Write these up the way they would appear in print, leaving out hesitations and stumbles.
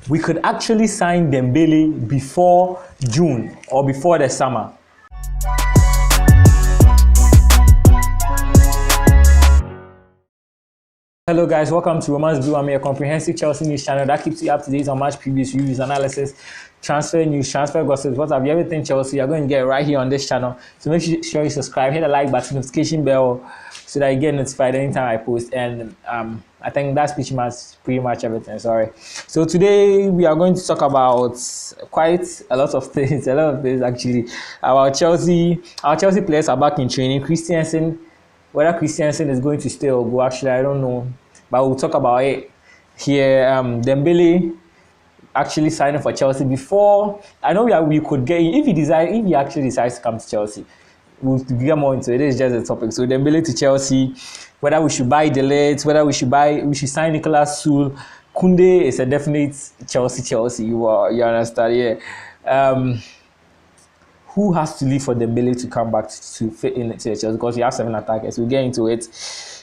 we could actually sign Dembele before June or before the summer. Hello guys, welcome to Romance Blue. I'm your comprehensive Chelsea news channel that keeps you up to date on match previews, reviews, analysis, transfer news, transfer gossips, what have you, everything Chelsea. You're going to get right here on this channel. So make sure you subscribe, hit the like button, notification bell, so that you get notified anytime I post. And I think that's pretty much everything. Sorry. So today we are going to talk about quite a lot of things, actually. Our Chelsea players are back in training. Whether Christensen is going to stay or go, actually, I don't know. But we'll talk about it here. Dembele actually signing for Chelsea before. I know we could get if he actually decides to come to Chelsea. We'll get more into it. It's just a topic. So Dembele to Chelsea. Whether we should buy De Ligt, whether we should sign Nicolas Sul. Koundé is a definite Chelsea. You understand? Yeah. Who has to leave for Dembele to come back to fit into Chelsea? Because we have 7 attackers. We'll get into it.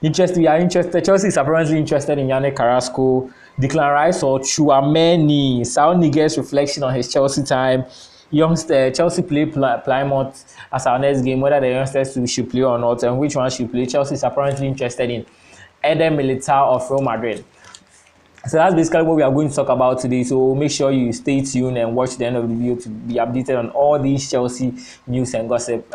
We are interested. Chelsea is apparently interested in Carrasco, Declan Rice, or Chouameni. Saul Niguez's reflection on his Chelsea time. Youngster, Chelsea play Plymouth as our next game. Whether the youngsters should play or not, and which one should play. Chelsea is apparently interested in Eden Militao of Real Madrid. So that's basically what we are going to talk about today. So make sure you stay tuned and watch the end of the video to be updated on all these Chelsea news and gossip.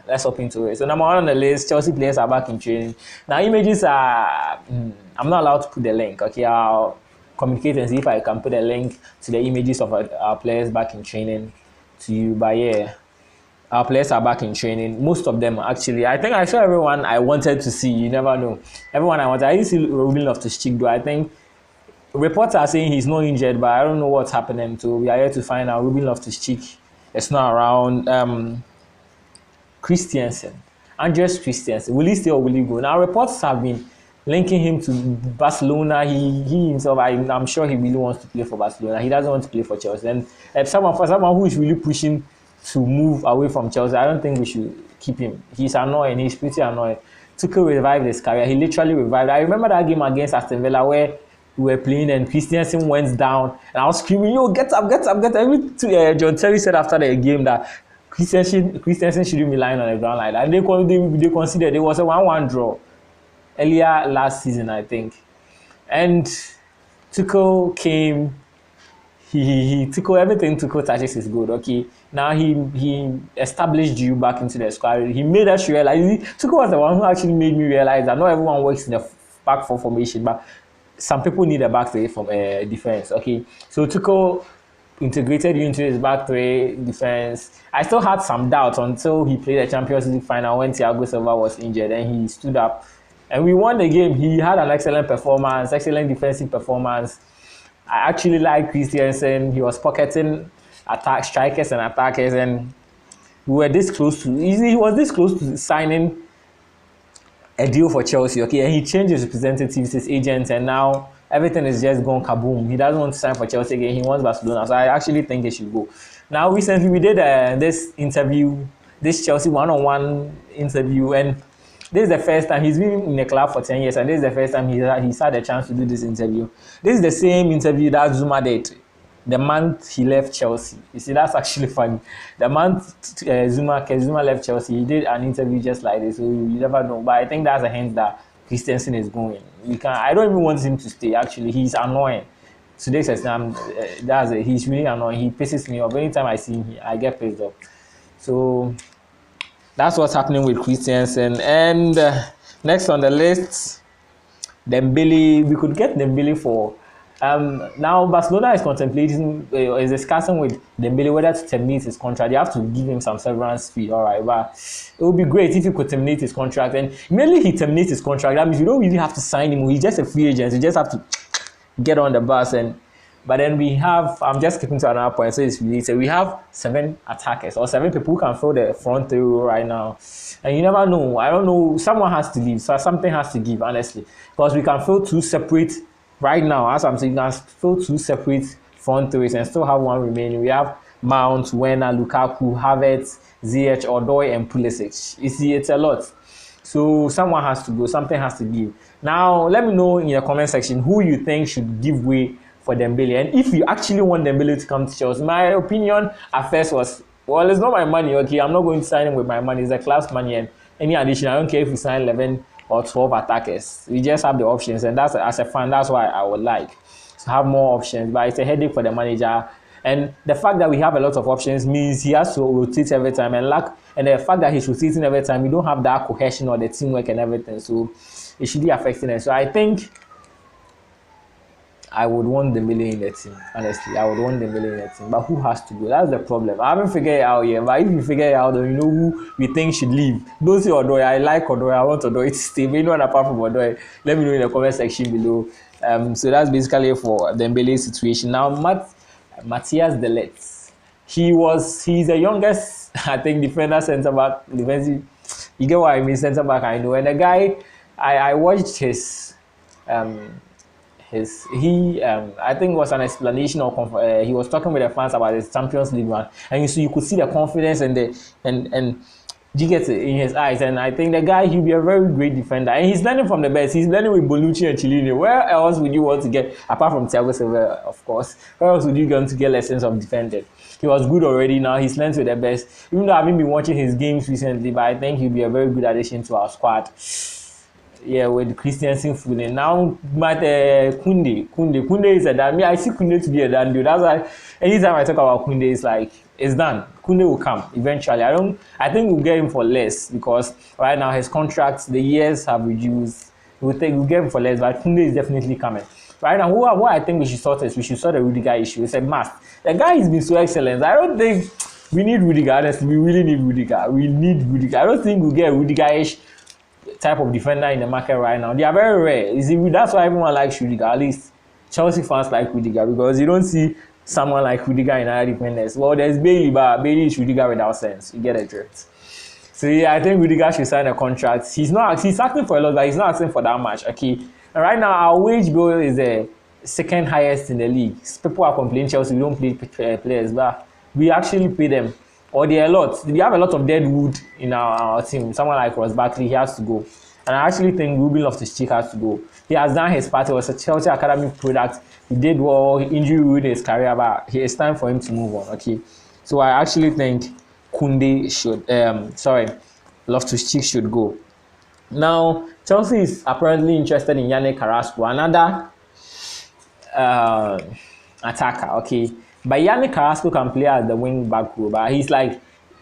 Let's hop into it. So number 1 on the list, Chelsea players are back in training. Now images are, I'm not allowed to put the link. Okay, I'll communicate and see if I can put a link to the images of our players back in training to you. But yeah, our players are back in training. Most of them actually. I think I saw everyone I wanted to see. You never know. Everyone I wanted. I didn't see Ruben Loftus-Cheek though. I think reports are saying he's not injured, but I don't know what's happening. So we are here to find out. Ruben Loftus-Cheek is not around. Christensen, Andreas Christensen, will he stay or will he go? Now reports have been linking him to Barcelona. He himself, I'm sure he really wants to play for Barcelona. He doesn't want to play for Chelsea. And for someone who is really pushing to move away from Chelsea, I don't think we should keep him. He's annoying. He's pretty annoying. Tuchel revived his career. He literally revived. I remember that game against Aston Villa where we were playing and Christensen went down and I was screaming, "Yo, get up, get up, get up!" John Terry said after the game that Christensen shouldn't be lying on the ground like that. And they considered it was a 1-1 draw earlier last season, I think. And Tuchel came. Tuchel, everything Tuchel touches is good. Okay, now he established you back into the squad. He made us realize. Tuchel was the one who actually made me realize that not everyone works in the back four formation, but some people need a back three from defense. Okay, so Tuchel integrated you into his back three defense. I still had some doubts until he played the Champions League final when Thiago Silva was injured and he stood up and we won the game. He had an excellent performance, excellent defensive performance. I actually like Christensen. He was pocketing strikers and attackers, and we were this close to. He was this close to signing a deal for Chelsea. Okay, and he changed his representatives, his agents, and now everything is just gone kaboom. He doesn't want to sign for Chelsea again. He wants Barcelona. So I actually think he should go. Now, recently we did this interview, this Chelsea one-on-one interview, and this is the first time he's been in the club for 10 years, and this is the first time he's had a chance to do this interview. This is the same interview that Zuma did the month he left Chelsea. You see, that's actually funny. The month Zuma left Chelsea, he did an interview just like this. So you never know. But I think that's a hint that Christensen is going. I don't even want him to stay. Actually, he's annoying. To this extent, he's really annoying. He pisses me off. Anytime I see him, I get pissed off. So that's what's happening with Christensen. And next on the list, Dembele. We could get Dembele for. Now Barcelona is contemplating, is discussing with Dembele whether to terminate his contract. They have to give him some severance fee, all right. But it would be great if he could terminate his contract. And immediately he terminates his contract, that means you don't really have to sign him. He's just a free agent. You just have to get on the bus. But then we have, I'm just skipping to another point, so it's related. We have 7 attackers or 7 people who can fill the front 3 right now. And you never know. I don't know. Someone has to leave. So something has to give, honestly. Because we can fill 2 separate. Right now, as I'm saying, we can fill 2 separate front 3s and still have 1 remaining. We have Mount, Werner, Lukaku, Havertz, Ziyech, Odoi, and Pulisic. You see, it's a lot. So someone has to go. Something has to give. Now, let me know in your comment section who you think should give way for Dembele. And if you actually want Dembele to come to Chelsea, my opinion at first was, well, it's not my money, okay? I'm not going to sign him with my money. It's a club's money, and any addition, I don't care if we sign 11 or 12 attackers. We just have the options, and that's, as a fan, that's why I would like to have more options. But it's a headache for the manager. And the fact that we have a lot of options means he has to rotate every time, and the fact that he's rotating every time, we don't have that cohesion or the teamwork and everything. So it should be affecting us. So I think I would want Dembele in the team. Honestly, I would want Dembele in the team. But who has to go? That's the problem. I haven't figured it out yet. But if you figure it out, then you know who we think should leave. Don't say Odoi. I like Odoi. I want Odoi to stay. But anyone apart from Odoi, let me know in the comment section below. So that's basically for Dembele's situation. Now, Matthias De Ligt. He's the youngest, I think, defender, centre back, defensive. You get what I mean, centre back. I know. And the guy, I watched his I think it was an explanation or he was talking with the fans about his Champions League run, and you could see the confidence and you get it in his eyes. And I think the guy, he'll be a very great defender, and he's learning from the best. He's learning with Bonucci and Chiellini. Where else would you want to get, apart from Thiago Silva, of course, where else would you want to get lessons of defending? He was good already. Now he's learned with the best. Even though I haven't been watching his games recently, but I think he'll be a very good addition to our squad. Yeah, with Christiansen fooling. Now, but Kunde is a done. I see Kunde to be a done deal. That's why anytime I talk about Kunde, it's like, it's done. Kunde will come eventually. I think we'll get him for less, because right now his contracts, the years have reduced. We'll get him for less, but Kunde is definitely coming. Right now, what I think we should sort the Rudiger issue. It's a must. The guy has been so excellent. I don't think we need Rudiger. Honestly, we really need Rudiger. We need Rudiger. I don't think we'll get a Rudiger-ish type of defender in the market right now. They are very rare. That's why everyone likes Rudiger. At least Chelsea fans like Rudiger, because you don't see someone like Rudiger in other defenders. Well, there's Bailey, but Bailey is Rudiger without sense. You get a drift. So yeah, I think Rudiger should sign a contract. He's asking for a lot, but he's not asking for that much. Okay. And right now our wage bill is the second highest in the league. People are complaining Chelsea we don't pay players, but we actually pay them. Or there are a lot. We have a lot of dead wood in our team. Someone like Ross Barkley, he has to go. And I actually think Ruben Loftus-Cheek has to go. He has done his part. He was a Chelsea Academy product. He did well. Injury ruined his career, but it's time for him to move on. Okay. So I actually think Loftus-Cheek should go. Now, Chelsea is apparently interested in Yannick Carrasco, another attacker. Okay. But Yannick Carrasco can play as the wing back role, but he's like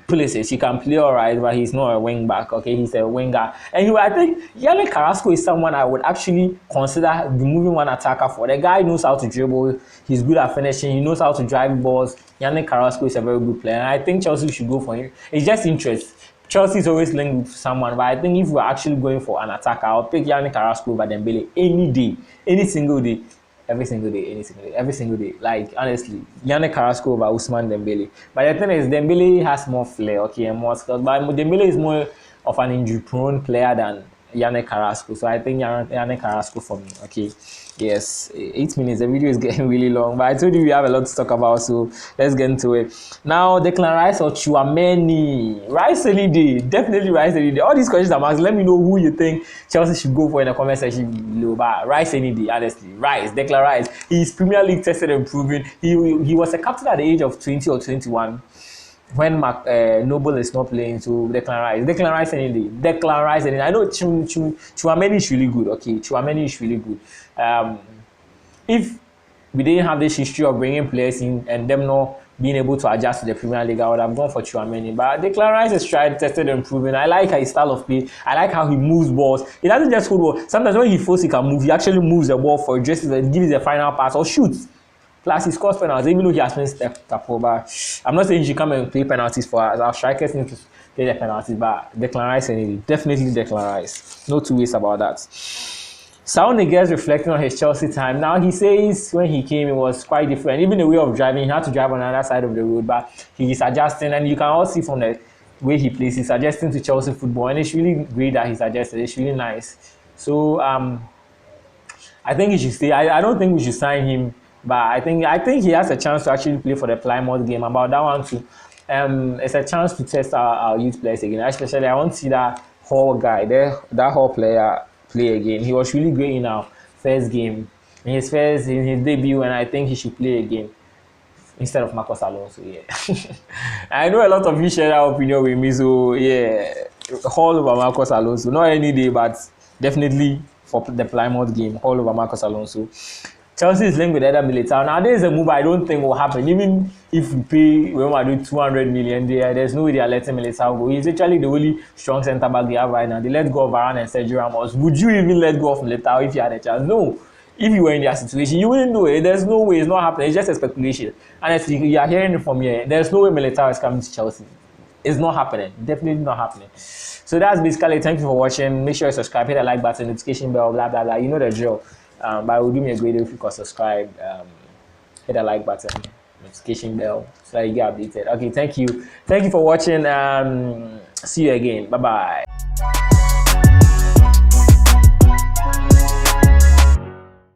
Pulisic. He can play alright, but he's not a wing back. Okay, he's a winger. And I think Yannick Carrasco is someone I would actually consider removing one attacker for. The guy knows how to dribble. He's good at finishing. He knows how to drive balls. Yannick Carrasco is a very good player, and I think Chelsea should go for him. It's just interest. Chelsea is always linked with someone, but I think if we're actually going for an attacker, I'll pick Yannick Carrasco over Dembele any day, any single day. Every single day. Like, honestly, Yannick Carrasco over Ousmane Dembele. But the thing is, Dembele has more flair, okay, and more skills. But Dembele is more of an injury-prone player than Yannick Carrasco. So I think Yannick Carrasco for me, okay. Yes, 8 minutes. The video is getting really long, but I told you we have a lot to talk about, so let's get into it. Now, Declan Rice or Tchouaméni? Rice any day, definitely Rice any day. All these questions I'm asking, let me know who you think Chelsea should go for in the comment section below. But Rice any day, honestly. Rice, Declan Rice. He's Premier League tested and proven. He was a captain at the age of 20 or 21. When Noble is not playing, so Declan Rice any day. Declan Rice any day. I know Tchouaméni is really good. Okay, Tchouaméni is really good. If we didn't have this history of bringing players in and them not being able to adjust to the Premier League, I would have gone for Tchouaméni. But Declan Rice is tried, tested, and proven. I like his style of play. I like how he moves balls. He doesn't just hold ball. Sometimes when he feels he can move, he actually moves the ball for just gives the final pass or shoots. Plus, he scores penalties, even though he has been stepped up over. I'm not saying he should come and play penalties for us. Our strikers need to play the penalties, but Declan Rice, definitely Declan Rice. No two ways about that. Saul Niguez reflecting on his Chelsea time. Now, he says when he came, it was quite different. Even the way of driving, he had to drive on the other side of the road, but he's adjusting, and you can all see from the way he plays, he's adjusting to Chelsea football, and it's really great that he's adjusted. It's really nice. So, I think he should stay. I don't think we should sign him. But I think he has a chance to actually play for the Plymouth game. About that one too, it's a chance to test our youth players again. Especially, I want to see that Hall guy, that Hall player play again. He was really great in our first game in his debut, and I think he should play again instead of Marcos Alonso. Yeah, I know a lot of you share that opinion with me. So yeah, all over Marcos Alonso. Not any day, but definitely for the Plymouth game, all over Marcos Alonso. Chelsea is linked with Eder Militao. Now there is a move I don't think will happen. Even if we pay Real Madrid 200 million there's no way they are letting Militao go. He's actually the only strong centre back they have right now. They let go of Varane and Sergio Ramos. Would you even let go of Militao if you had a chance? No. If you were in their situation, you wouldn't do it. There's no way. It's not happening. It's just a speculation. Honestly, you are hearing it from here. There's no way Militao is coming to Chelsea. It's not happening. Definitely not happening. So that's basically it. Thank you for watching. Make sure you subscribe, hit the like button, notification bell, blah, blah, blah. You know the drill. But it would do me a great deal if you could subscribe, hit the like button, notification bell, so that you get updated. Okay, thank you. Thank you for watching. See you again. Bye-bye.